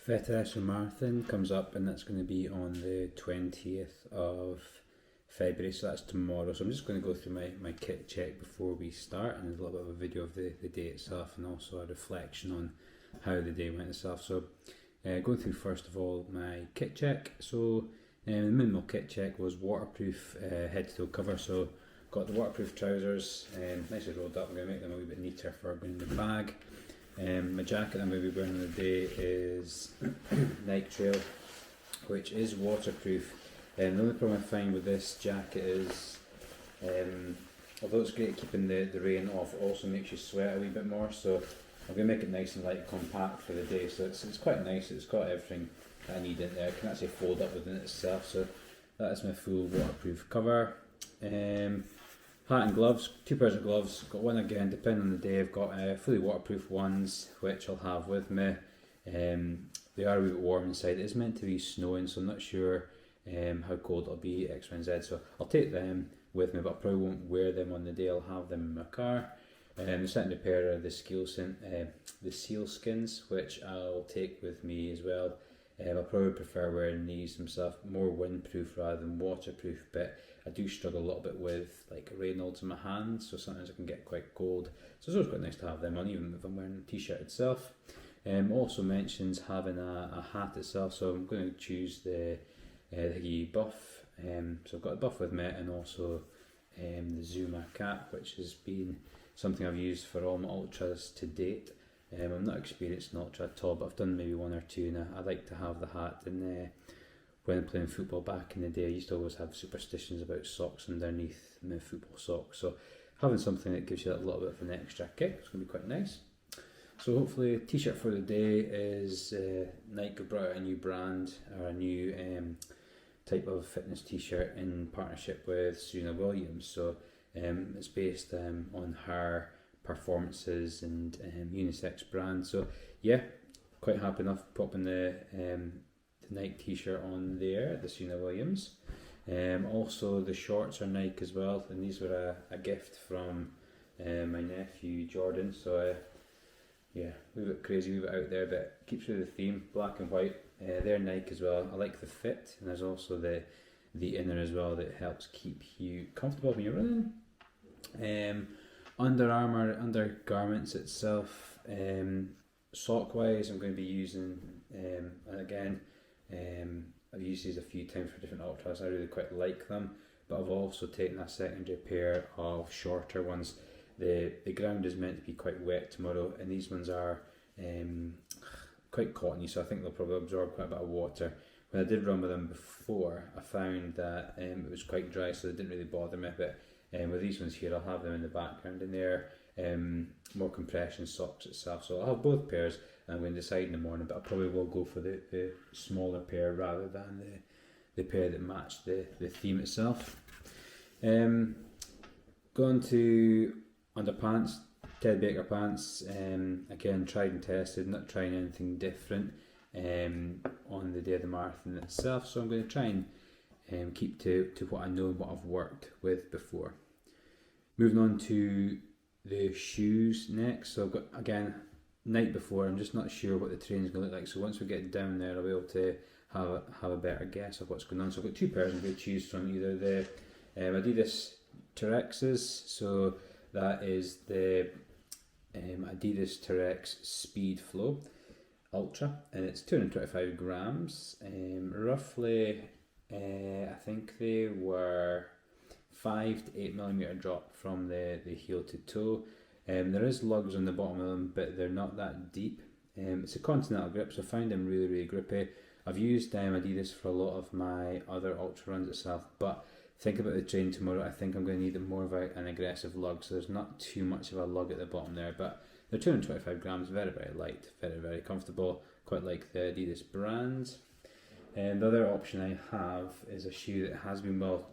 Fettereso Marathon comes up, and that's going to be on the 20th of February, so that's tomorrow. So I'm just going to go through my kit check before we start, and there's a little bit of a video of the day itself and also a reflection on how the day went itself. So going through first of all my kit check. So the minimal kit check was waterproof head to toe cover. So got the waterproof trousers, nicely rolled up. I'm going to make them a wee bit neater for going in the bag. My jacket I'm going to be wearing on the day is Nike Trail, which is waterproof. The only problem I find with this jacket is, although it's great at keeping the rain off, it also makes you sweat a wee bit more. So I'm going to make it nice and light, compact for the day. So it's quite nice. It's got everything that I need in there. It can actually fold up within itself. So that is my full waterproof cover. Hat and gloves, 2 pairs of gloves. Got one again, depending on the day. I've got fully waterproof ones, which I'll have with me. They are a wee bit warm inside. It is meant to be snowing, so I'm not sure how cold it'll be X, Y, and Z. So I'll take them with me, but I probably won't wear them on the day. I'll have them in my car. The second pair are the sealskins, which I'll take with me as well. I probably prefer wearing these themselves, more windproof rather than waterproof, but I do struggle a little bit with like Reynolds in my hands, so sometimes I can get quite cold. So it's always quite nice to have them on, even if I'm wearing a t-shirt itself. Also mentions having a hat itself, so I'm going to choose the Higgy Buff. So I've got the Buff with me, and also the Zuma cap, which has been something I've used for all my ultras to date. I'm not experienced in ultra at all, but I've done maybe 1 or 2, and I like to have the hat. And when playing football back in the day, I used to always have superstitions about socks underneath my football socks. So having something that gives you that little bit of an extra kick is going to be quite nice. So hopefully a t-shirt for the day is Nike brought out a new brand, or a new type of fitness t-shirt in partnership with Serena Williams. So it's based on her performances and unisex brand. So yeah, quite happy enough popping the Nike t-shirt on there, the Serena Williams. Also the shorts are Nike as well, and these were a gift from my nephew Jordan. So yeah, a wee bit crazy, a wee bit out there, but keeps with the theme, black and white. They're Nike as well. I like the fit, and there's also the inner as well that helps keep you comfortable when you're running. Under Armour undergarments itself, sock wise, I'm going to be using, and again, I've used these a few times for different ultras. I really quite like them, but I've also taken a secondary pair of shorter ones. The ground is meant to be quite wet tomorrow, and these ones are quite cottony, so I think they'll probably absorb quite a bit of water. When I did run with them before, I found that it was quite dry, so they didn't really bother me. But with these ones here, I'll have them in the background, and they're more compression socks itself. So I'll have both pairs, and I'm going to decide in the morning, but I probably will go for the smaller pair rather than the pair that matched the theme itself. Going to underpants, Ted Baker pants, again tried and tested, not trying anything different on the day of the marathon itself, so I'm going to try and keep to what I know and what I've worked with before. Moving on to the shoes next. So I've got, again, night before, I'm just not sure what the training's going to look like, so once we get down there I'll be able to have a better guess of what's going on. So I've got 2 pairs I'm going to choose from, either the Adidas Terexes, so that is the Adidas Terex Speed Flow Ultra, and it's 225 grams, roughly. I think they were 5 to 8 millimeter drop from the heel to toe. There is lugs on the bottom of them, but they're not that deep. It's a continental grip, so I find them really, really grippy. I've used Adidas for a lot of my other ultra runs itself, but think about the train tomorrow. I think I'm going to need more of an aggressive lug, so there's not too much of a lug at the bottom there, but they're 225 grams, very, very light, very, very comfortable, quite like the Adidas brand. And the other option I have is a shoe that has been well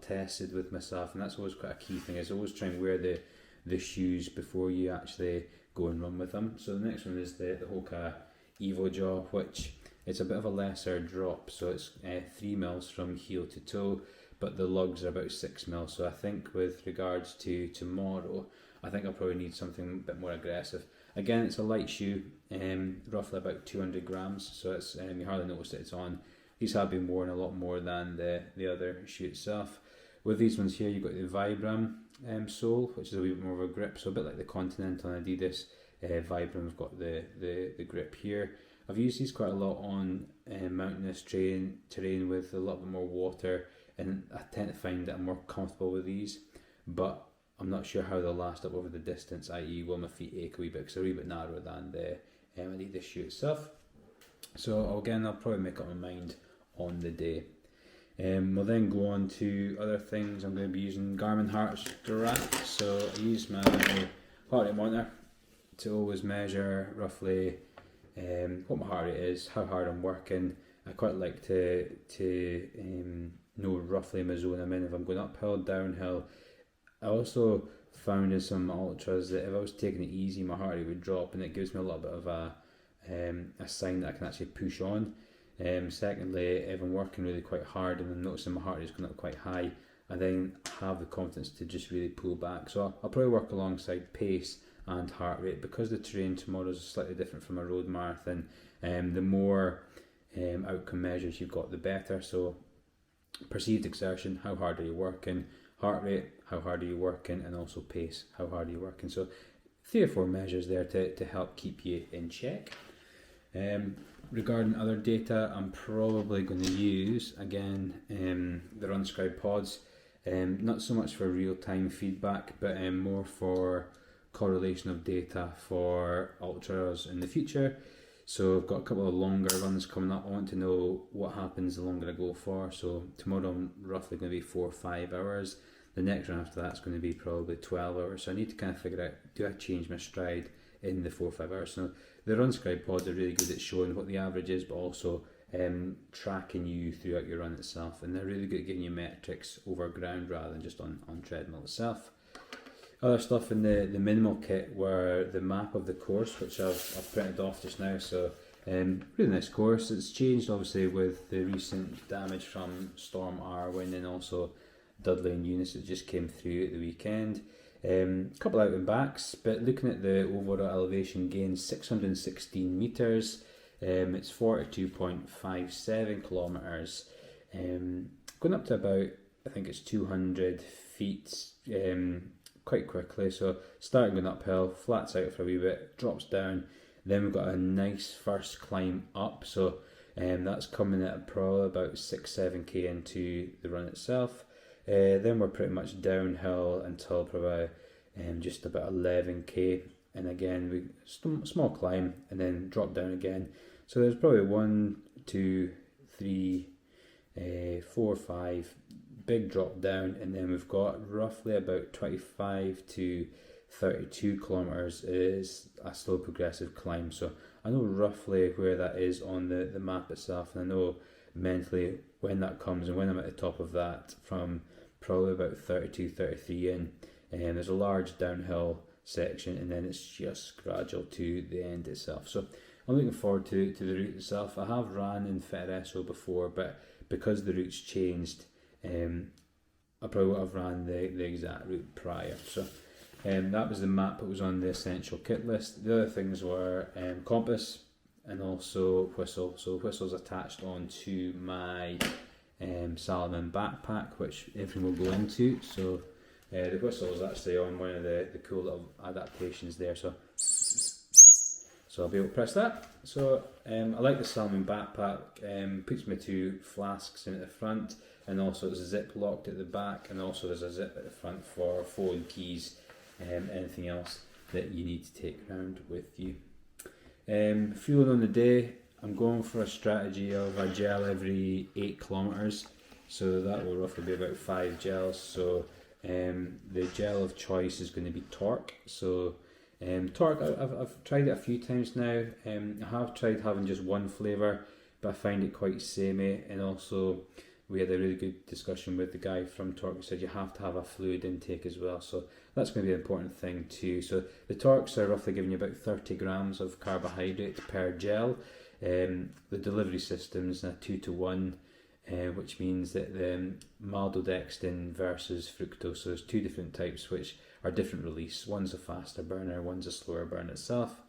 tested with myself, and that's always quite a key thing, is always try and wear the shoes before you actually go and run with them. So the next one is the Hoka Evo Jaw, which it's a bit of a lesser drop, so it's 3 mils from heel to toe, but the lugs are about 6 mils. So I think with regards to tomorrow, I think I'll probably need something a bit more aggressive. Again, it's a light shoe, roughly about 200 grams, so it's you hardly notice that it's on. These have been worn a lot more than the other shoe itself. With these ones here, you've got the Vibram sole, which is a wee bit more of a grip, so a bit like the Continental and Adidas. Vibram have got the grip here. I've used these quite a lot on mountainous terrain with a lot bit more water, and I tend to find that I'm more comfortable with these, but I'm not sure how they'll last up over the distance, i.e. will my feet ache a wee bit, because they're a wee bit narrower than the Adidas shoe itself. So again, I'll probably make up my mind on the day. We'll then go on to other things. I'm going to be using Garmin Heart Strap, so I use my heart rate monitor to always measure roughly what my heart rate is, how hard I'm working. I quite like to know roughly my zone I'm in if I'm going uphill, downhill. I also found in some ultras that if I was taking it easy, my heart rate would drop, and it gives me a little bit of a sign that I can actually push on. Secondly, if I'm working really quite hard and I'm noticing my heart rate is going up quite high, I then have the confidence to just really pull back. So I'll probably work alongside pace and heart rate, because the terrain tomorrow is slightly different from a road marathon. The more outcome measures you've got, the better. So perceived exertion, how hard are you working? Heart rate, how hard are you working? And also pace, how hard are you working? So 3 or 4 measures there to help keep you in check. Regarding other data, I'm probably going to use again the Unscribe pods, not so much for real-time feedback, but more for correlation of data for ultras in the future. So I've got a couple of longer runs coming up. I want to know what happens the longer I go for. So tomorrow I'm roughly going to be 4 or 5 hours. The next run after that's going to be probably 12 hours. So I need to kind of figure out, do I change my stride in the 4 or 5 hours? So the Unscribe pods are really good at showing what the average is, but also tracking you throughout your run itself. And they're really good at giving you metrics over ground rather than just on treadmill itself. Other stuff in the minimal kit were the map of the course, which I've printed off just now. So really nice course. It's changed obviously with the recent damage from Storm Arwen, and also Dudley and Eunice that just came through at the weekend. A couple out and backs, but looking at the overall elevation gain, 616 metres. It's 42.57 kilometres. Going up to about, I think it's 200 feet. Quite quickly, so starting going uphill, flats out for a wee bit, drops down, then we've got a nice first climb up, so that's coming at probably about 6-7k into the run itself. Then we're pretty much downhill until probably just about 11k, and again we small climb and then drop down again. So there's probably 1, 2, 3, 4, 5 big drop down, and then we've got roughly about 25 to 32 kilometers is a slow progressive climb. So I know roughly where that is on the map itself, and I know mentally when that comes and when I'm at the top of that, from probably about 32, 33 in, and there's a large downhill section, and then it's just gradual to the end itself. So I'm looking forward to the route itself. I have ran in Fettereso before, but because the route's changed, I probably would have ran the exact route prior. So that was the map that was on the essential kit list. The other things were compass and also whistle. So whistle's attached onto my Salomon Backpack, which everything will go into. So the whistle is actually on one of the cool little adaptations there. So I'll be able to press that. So I like the Salomon Backpack. Puts my 2 flasks in at the front, and also it's zip locked at the back, and also there's a zip at the front for phone, keys, anything else that you need to take around with you. Fueling on the day, I'm going for a strategy of a gel every 8 kilometers, so that will roughly be about 5 gels. So the gel of choice is going to be Torque. So Torque, I've tried it a few times now. I have tried having just one flavour, but I find it quite samey, and also we had a really good discussion with the guy from Torque who said you have to have a fluid intake as well, so that's going to be an important thing too. So the Torques are roughly giving you about 30 grams of carbohydrate per gel. The delivery system's a 2-to-1, which means that the maltodextrin versus fructose, so there's 2 different types which are different release. One's a faster burner, one's a slower burn itself.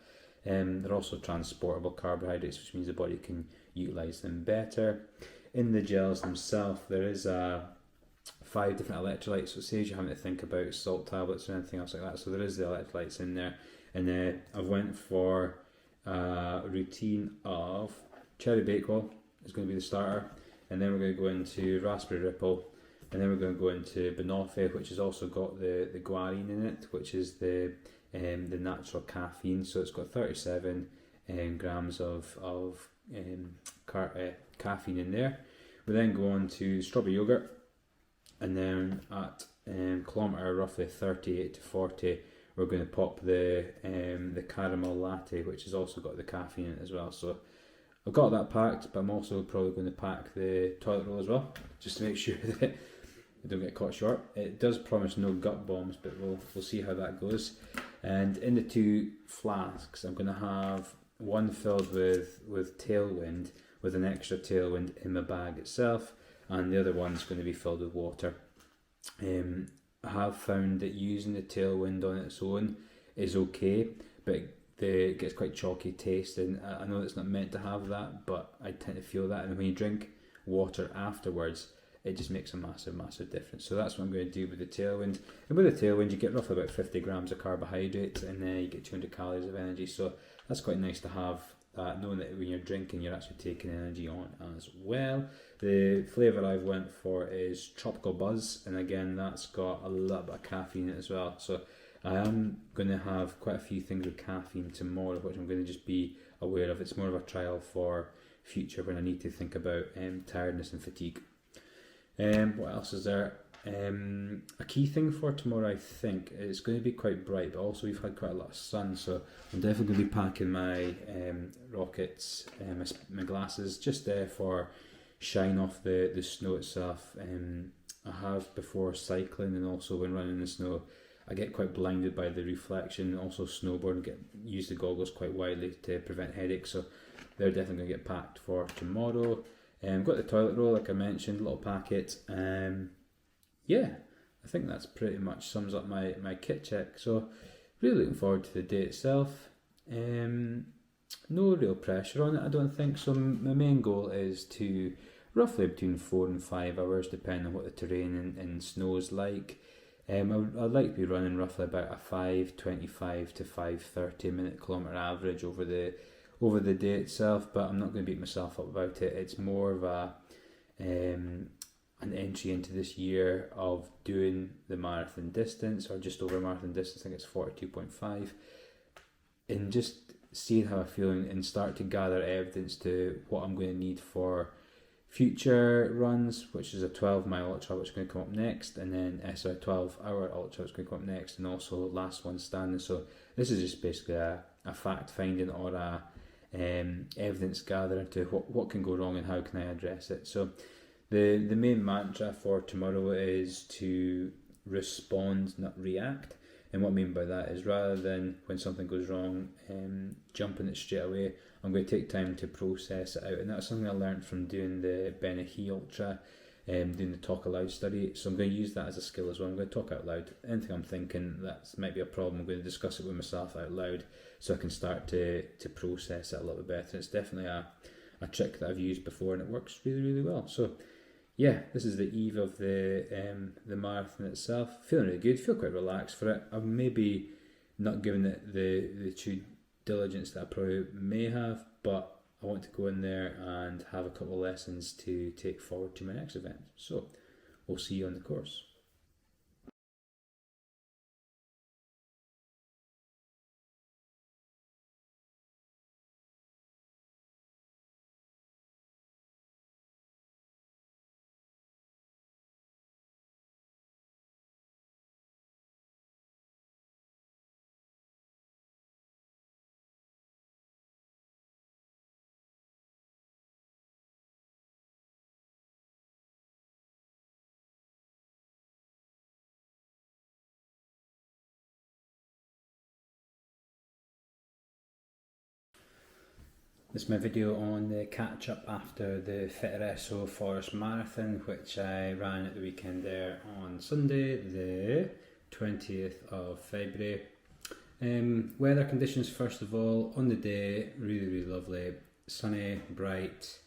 They're also transportable carbohydrates, which means the body can utilise them better. In the gels themselves, there is 5 different electrolytes, so it saves you having to think about salt tablets or anything else like that. So there is the electrolytes in there, and I went for a routine of cherry bakewell is going to be the starter, and then we're going to go into raspberry ripple, and then we're going to go into banoffee, which has also got the guarine in it, which is the natural caffeine. So it's got 37 grams of caffeine in there. We then go on to strawberry yogurt, and then at kilometre roughly 38 to 40, we're going to pop the caramel latte, which has also got the caffeine in it as well. So I've got that packed, but I'm also probably going to pack the toilet roll as well, just to make sure that I don't get caught short. It does promise no gut bombs, but we'll see how that goes. And in the 2 flasks, I'm going to have one filled with Tailwind, with an extra Tailwind in my bag itself, and the other one's going to be filled with water. I have found that using the Tailwind on its own is okay, but it gets quite chalky taste, and I know it's not meant to have that, but I tend to feel that, and when you drink water afterwards, it just makes a massive difference. So that's what I'm going to do with the Tailwind. And with the Tailwind, you get roughly about 50 grams of carbohydrates, and then you get 200 calories of energy. So that's quite nice to have that, knowing that when you're drinking, you're actually taking energy on as well. The flavour I've went for is Tropical Buzz, and again, that's got a little bit of caffeine in it as well. So I am going to have quite a few things with caffeine tomorrow, which I'm going to just be aware of. It's more of a trial for future when I need to think about tiredness and fatigue. What else is there? A key thing for tomorrow, I think, is going to be quite bright, but also we've had quite a lot of sun, so I'm definitely going to be packing my rockets, my glasses, just there for shine off the snow itself. I have before cycling, and also when running in the snow, I get quite blinded by the reflection. Also snowboarding, use the goggles quite widely to prevent headaches, so they're definitely going to get packed for tomorrow. Got the toilet roll, like I mentioned, little packet. Yeah, I think that's pretty much sums up my kit check. So really looking forward to the day itself. No real pressure on it, I don't think. So my main goal is to roughly between 4 and 5 hours, depending on what the terrain and snow is like. I'd like to be running roughly about a 5:25 to 5:30 minute kilometre average over the day itself, but I'm not going to beat myself up about it. It's more of an entry into this year of doing the marathon distance, or just over marathon distance. I think it's 42.5, and just seeing how I feel and start to gather evidence to what I'm going to need for future runs, which is a 12-mile ultra which is going to come up next, and then a 12-hour ultra which is going to come up next, and also last one standing. So this is just basically a fact finding, or a evidence gathering to what can go wrong and how can I address it. So the main mantra for tomorrow is to respond, not react. And what I mean by that is, rather than when something goes wrong, jumping it straight away, I'm going to take time to process it out. And that's something I learned from doing the Benahee Ultra, doing the talk aloud study. So I'm going to use that as a skill as well. I'm going to talk out loud. Anything I'm thinking that might be a problem, I'm going to discuss it with myself out loud, so I can start to process it a little bit better. It's definitely a trick that I've used before, and it works really well. So yeah, this is the eve of the marathon itself. Feeling really good, feel quite relaxed for it. I've maybe not given it the true diligence that I probably may have, but I want to go in there and have a couple of lessons to take forward to my next event. So we'll see you on the course. This is my video on the catch up after the Fettereso Forest Marathon, which I ran at the weekend there on Sunday, the 20th of February. Weather conditions first of all. On the day, really lovely, sunny, bright,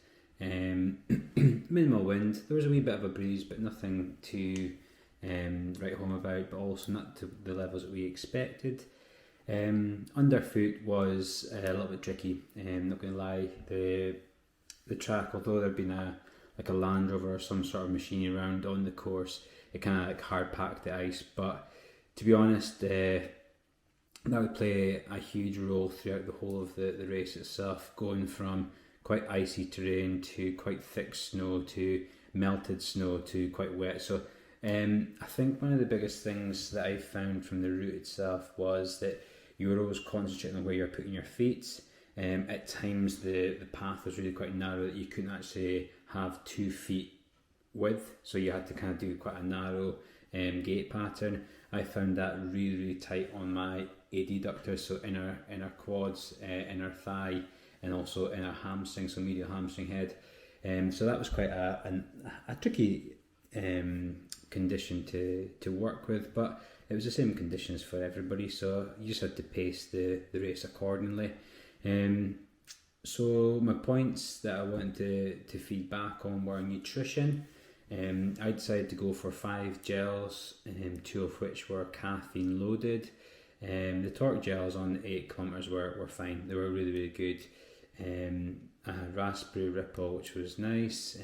minimal wind. There was a wee bit of a breeze, but nothing to write home about, but also not to the levels that we expected. Underfoot was a little bit tricky, not going to lie. The track, although there'd been a Land Rover or some sort of machinery around on the course, it kind of like hard packed the ice. But to be honest, that would play a huge role throughout the whole of the race itself, going from quite icy terrain to quite thick snow to melted snow to quite wet. So I think one of the biggest things that I found from the route itself was that you were always concentrating on where you're putting your feet. At times the path was really quite narrow, that you couldn't actually have 2 feet width, so you had to kind of do quite a narrow gait pattern. I found that really tight on my adductors, so inner quads, inner thigh, and also inner hamstring, so medial hamstring head. So that was quite a tricky condition to work with, but it was the same conditions for everybody, so you just had to pace the race accordingly. So my points that I wanted to feed back on were nutrition. I decided to go for 5 gels, 2 of which were caffeine loaded. The torque gels on 8 kilometers were fine. They were really good. I had raspberry ripple, which was nice.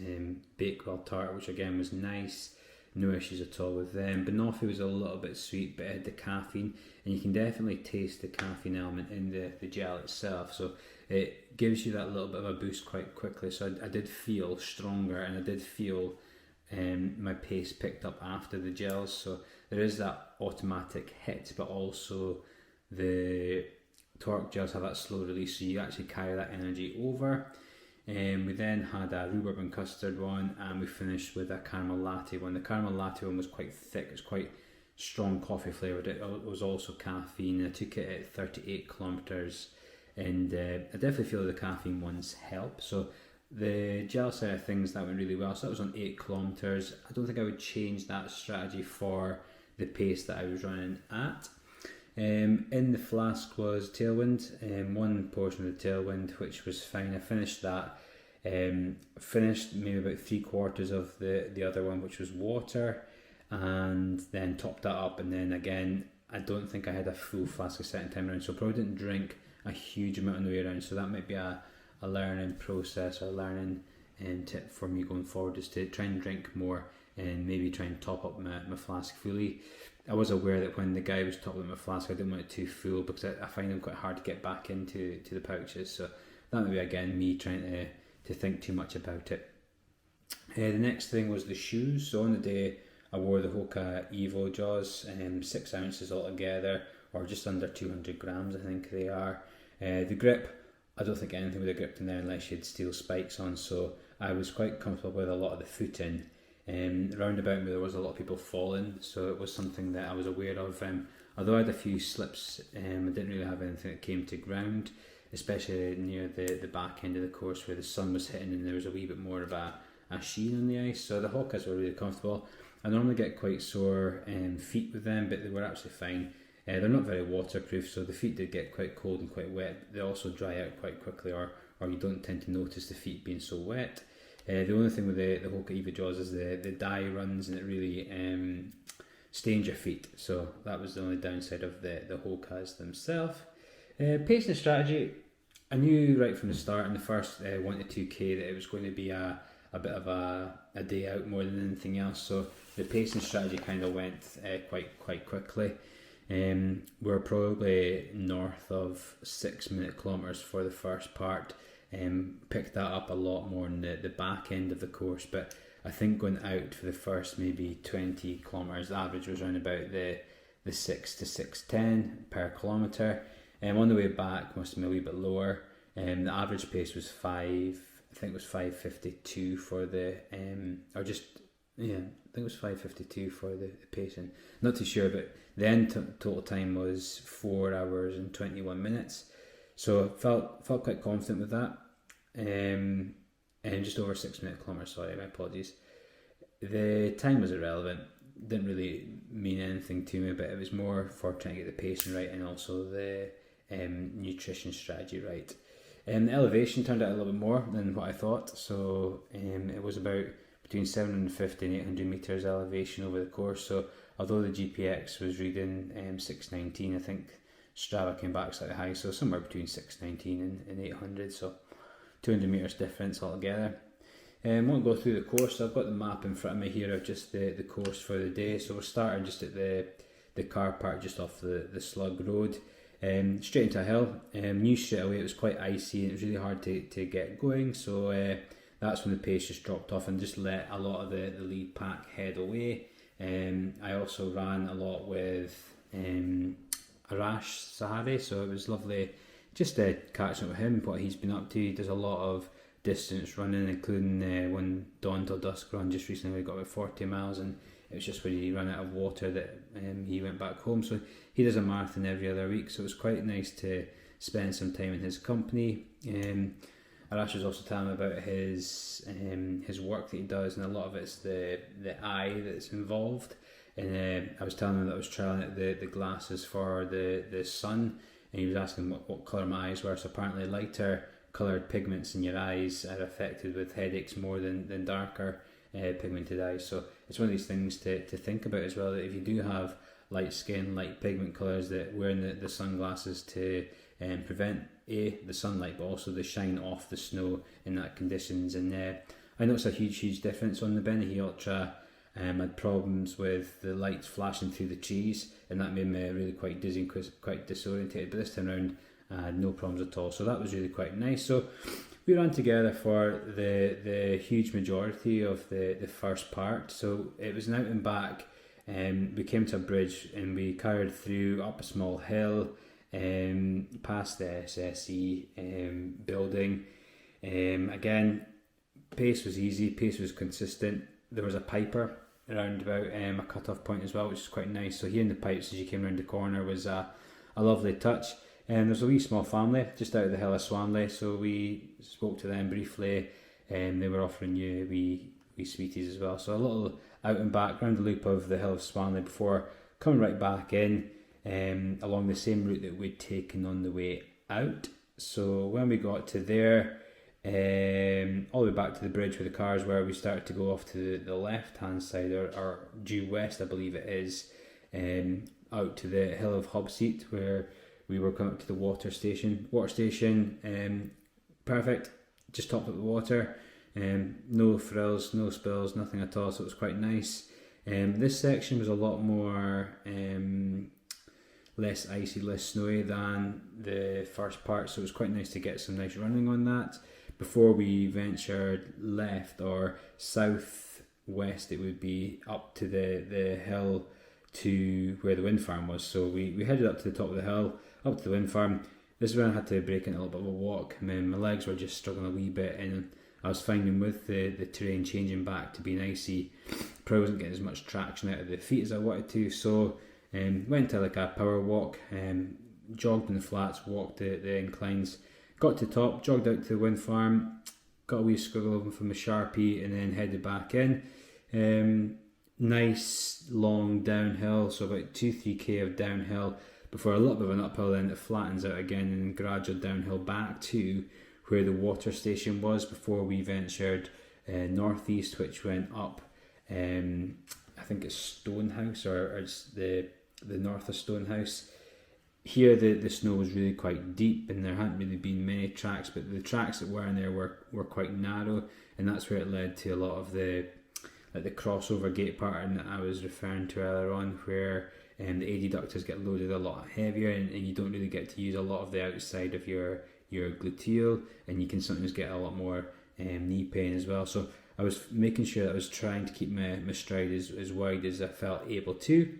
Bakewell tart, which again was nice. No issues at all with them. Banoffee was a little bit sweet, but it had the caffeine, and you can definitely taste the caffeine element in the gel itself. So it gives you that little bit of a boost quite quickly. So I did feel stronger, and I did feel my pace picked up after the gels. So there is that automatic hit, but also the torque gels have that slow release, so you actually carry that energy over. We then had a rhubarb and custard one, and we finished with a caramel latte one. The caramel latte one was quite thick, it's quite strong coffee flavoured. It was also caffeine. I took it at 38 kilometres, and I definitely feel the caffeine ones help. So the gel side of things, that went really well. So that was on 8 kilometres. I don't think I would change that strategy for the pace that I was running at. In the flask was tailwind, one portion of the tailwind, which was fine. I finished that, finished maybe about 3/4 of the other one, which was water, and then topped that up. And then again, I don't think I had a full flask a second time around, so I probably didn't drink a huge amount on the way around. So that might be a learning process or learning tip for me going forward, is to try and drink more and maybe try and top up my flask fully. I was aware that when the guy was topping up my flask, I didn't want it too full, because I find them quite hard to get back into the pouches. So that would be again me trying to think too much about it. The next thing was the shoes. So on the day I wore the Hoka Evo Jaws, 6 ounces altogether, or just under 200 grams I think they are. The grip, I don't think anything would have gripped in there unless you had steel spikes on, so I was quite comfortable with a lot of the footing. Round about me there was a lot of people falling, so it was something that I was aware of. Although I had a few slips, I didn't really have anything that came to ground, especially near the back end of the course where the sun was hitting and there was a wee bit more of a sheen on the ice. So the Hokas were really comfortable. I normally get quite sore feet with them, but they were absolutely fine. They're not very waterproof, so the feet did get quite cold and quite wet. They also dry out quite quickly, or you don't tend to notice the feet being so wet. The only thing with the Hoka Evo Jaws is the dye runs, and it really stains your feet. So that was the only downside of the Hokas themselves. Pacing strategy, I knew right from the start in the first 1 to 2k that it was going to be a bit of a day out more than anything else. So the pacing strategy kind of went quite quickly. We're probably north of 6 minute kilometres for the first part. Picked that up a lot more in the back end of the course, but I think going out for the first maybe 20 kilometres, the average was around about the 6 to 6:10 per kilometre. On the way back must have been a wee bit lower. The average pace was 5:52 for the I think it was 5:52 for the pacing. Not too sure, but the end total time was 4 hours and 21 minutes. So felt quite confident with that. And just over 6 minute kilometres, sorry, my apologies. The time was irrelevant. didn't really mean anything to me, but it was more for trying to get the pacing right and also the nutrition strategy right. The elevation turned out a little bit more than what I thought, so it was about between 750 and 800 metres elevation over the course. So although the GPX was reading 619, I think Strava came back slightly high, so somewhere between 619 and 800, so 200 metres difference altogether. I won't go through the course, so I've got the map in front of me here of just the course for the day. So we're starting just at the car park just off the Slug Road, straight into a hill. Knew straight away it was quite icy and it was really hard to get going, so that's when the pace just dropped off and just let a lot of the lead pack head away. I also ran a lot with Arash Sahari, so it was lovely just catching up with him, what he's been up to. He does a lot of distance running, including one dawn till dusk run just recently. We got about 40 miles, and it was just when he ran out of water that he went back home. So he does a marathon every other week, so it was quite nice to spend some time in his company. Arash was also telling me about his work that he does, and a lot of it's the eye that's involved. And I was telling him that I was trying out the glasses for the sun, and he was asking what colour my eyes were. So apparently lighter coloured pigments in your eyes are affected with headaches more than darker pigmented eyes. So it's one of these things to think about as well, that if you do have light skin, light pigment colours, that wearing the sunglasses to prevent the sunlight but also the shine off the snow in that conditions. And I noticed a huge difference on the Benny Ultra. I had problems with the lights flashing through the trees, and that made me really quite dizzy and quite disorientated, but this time around I had no problems at all, so that was really quite nice. So we ran together for the huge majority of the first part. So it was an out and back, we came to a bridge and we carried through up a small hill, past the SSE building. Again, pace was easy, pace was consistent. There was a piper around about a cut-off point as well, which is quite nice. So hearing the pipes as you came around the corner was a lovely touch. There's a wee small family just out of the hill of Swanley, so we spoke to them briefly, and they were offering you wee sweeties as well. So a little out and back round the loop of the hill of Swanley before coming right back in along the same route that we'd taken on the way out. So when we got to there, all the way back to the bridge where the cars were, we started to go off to the left hand side, or due west I believe it is, out to the hill of Hobseat, where we were coming up to the water station. Perfect, just topped up the water, no frills, no spills, nothing at all, so it was quite nice. This section was a lot more less icy, less snowy than the first part, so it was quite nice to get some nice running on that. Before we ventured left or southwest, it would be up to the hill to where the wind farm was. So we headed up to the top of the hill, up to the wind farm. This is when I had to break in a little bit of a walk. I mean, my legs were just struggling a wee bit, and I was finding with the terrain changing back to being icy, probably wasn't getting as much traction out of the feet as I wanted to. So went to like a power walk, jogged in the flats, walked the inclines, got to the top, jogged out to the wind farm, got a wee squiggle over from the Sharpie, and then headed back in. Nice long downhill, so about 2-3k of downhill before a little bit of an uphill, then it flattens out again and gradual downhill back to where the water station was before we ventured northeast, which went up I think it's Stonehouse or just the north of Stonehouse. Here the snow was really quite deep and there hadn't really been many tracks, but the tracks that were in there were quite narrow, and that's where it led to a lot of the crossover gate pattern that I was referring to earlier on, where the adductors get loaded a lot heavier and you don't really get to use a lot of the outside of your gluteal, and you can sometimes get a lot more knee pain as well. So I was making sure that I was trying to keep my stride as wide as I felt able to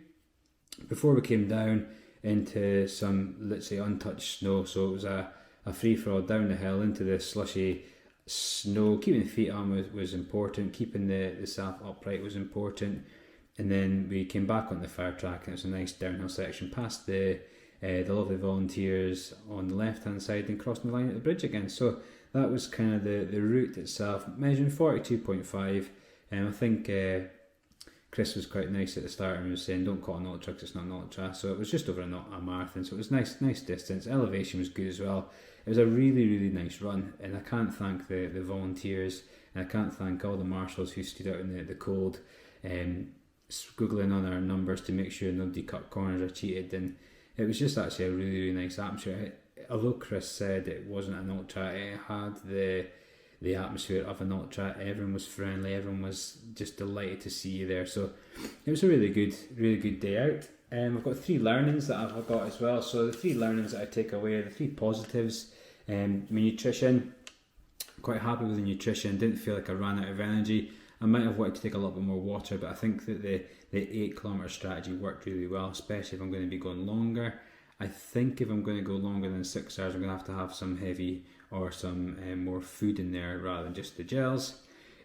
before we came down into some, let's say, untouched snow. So it was a free-for-all down the hill into the slushy snow. Keeping the feet on was important, keeping the self upright was important, and then we came back on the fire track and it was a nice downhill section past the lovely volunteers on the left hand side and crossing the line at the bridge again. So that was kind of the route itself, measuring 42.5, and I think Chris was quite nice at the start and was saying don't call it an ultra because it's not an ultra, so it was just over a marathon, so it was nice distance. Elevation was good as well. It was a really nice run, and I can't thank the volunteers, and I can't thank all the marshals who stood out in the cold, squiggling on our numbers to make sure nobody cut corners or cheated, and it was just actually a really nice atmosphere. Although Chris said it wasn't an ultra, it had the atmosphere of an ultra. Everyone was friendly, everyone was just delighted to see you there, so it was a really good day out. I've got 3 learnings that I've got as well. So the 3 learnings that I take away are the 3 positives. My nutrition, quite happy with the nutrition, didn't feel like I ran out of energy. I might have wanted to take a little bit more water, but I think that the 8-kilometre strategy worked really well, especially if I'm going to be going longer. I think if I'm going to go longer than 6 hours, I'm going to have some heavy or some more food in there rather than just the gels.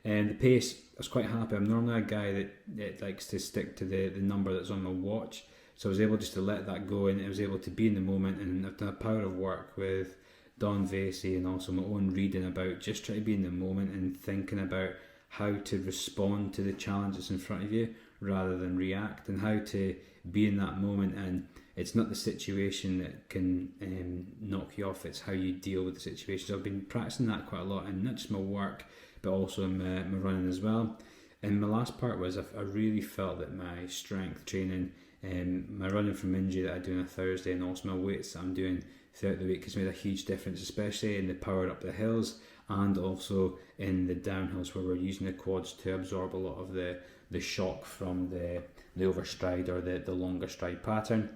And the pace, I was quite happy. I'm normally a guy that likes to stick to the number that's on my watch, so I was able just to let that go, and I was able to be in the moment. And I've done a power of work with Don Vasey and also my own reading about just trying to be in the moment and thinking about how to respond to the challenges in front of you rather than react, and how to be in that moment. And it's not the situation that can knock you off, it's how you deal with the situation. So I've been practicing that quite a lot, and not just my work but also in my running as well. And my last part was I really felt that my strength training, my running from injury that I do on a Thursday, and also my weights that I'm doing throughout the week has made a huge difference, especially in the power up the hills and also in the downhills where we're using the quads to absorb a lot of the shock from the overstride or the longer stride pattern.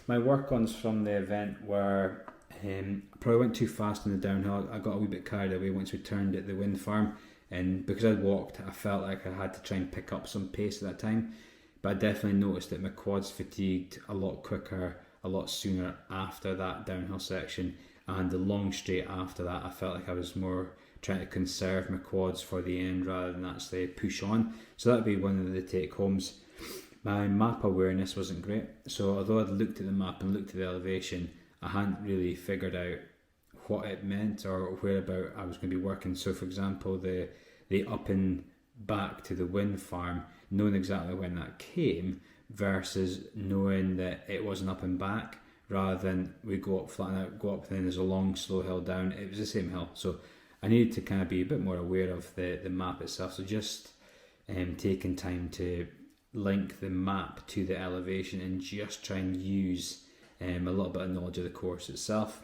My work-ons from the event were I probably went too fast in the downhill. I got a wee bit carried away once we turned at the wind farm, and because I'd walked, I felt like I had to try and pick up some pace at that time. But I definitely noticed that my quads fatigued a lot quicker, a lot sooner after that downhill section, and the long straight after that I felt like I was more trying to conserve my quads for the end rather than actually push on. So that'd be one of the take homes. My map awareness wasn't great, so although I'd looked at the map and looked at the elevation, I hadn't really figured out what it meant or whereabout I was going to be working. So for example, the up and back to the wind farm, knowing exactly when that came versus knowing that it wasn't up and back, rather than we go up, flatten out, go up, then there's a long slow hill down. It was the same hill, so I needed to kind of be a bit more aware of the map itself. So just taking time to link the map to the elevation and just try and use a little bit of knowledge of the course itself.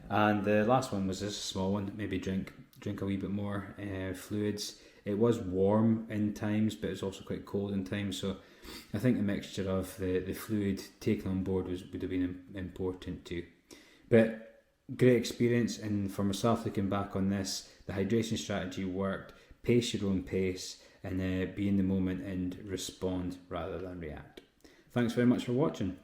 And the last one was just a small one, maybe drink a wee bit more fluids. It was warm in times, but it was also quite cold in times, so I think the mixture of the fluid taken on board would have been important too. But great experience, and for myself looking back on this, the hydration strategy worked. Pace your own pace and be in the moment and respond rather than react. Thanks very much for watching.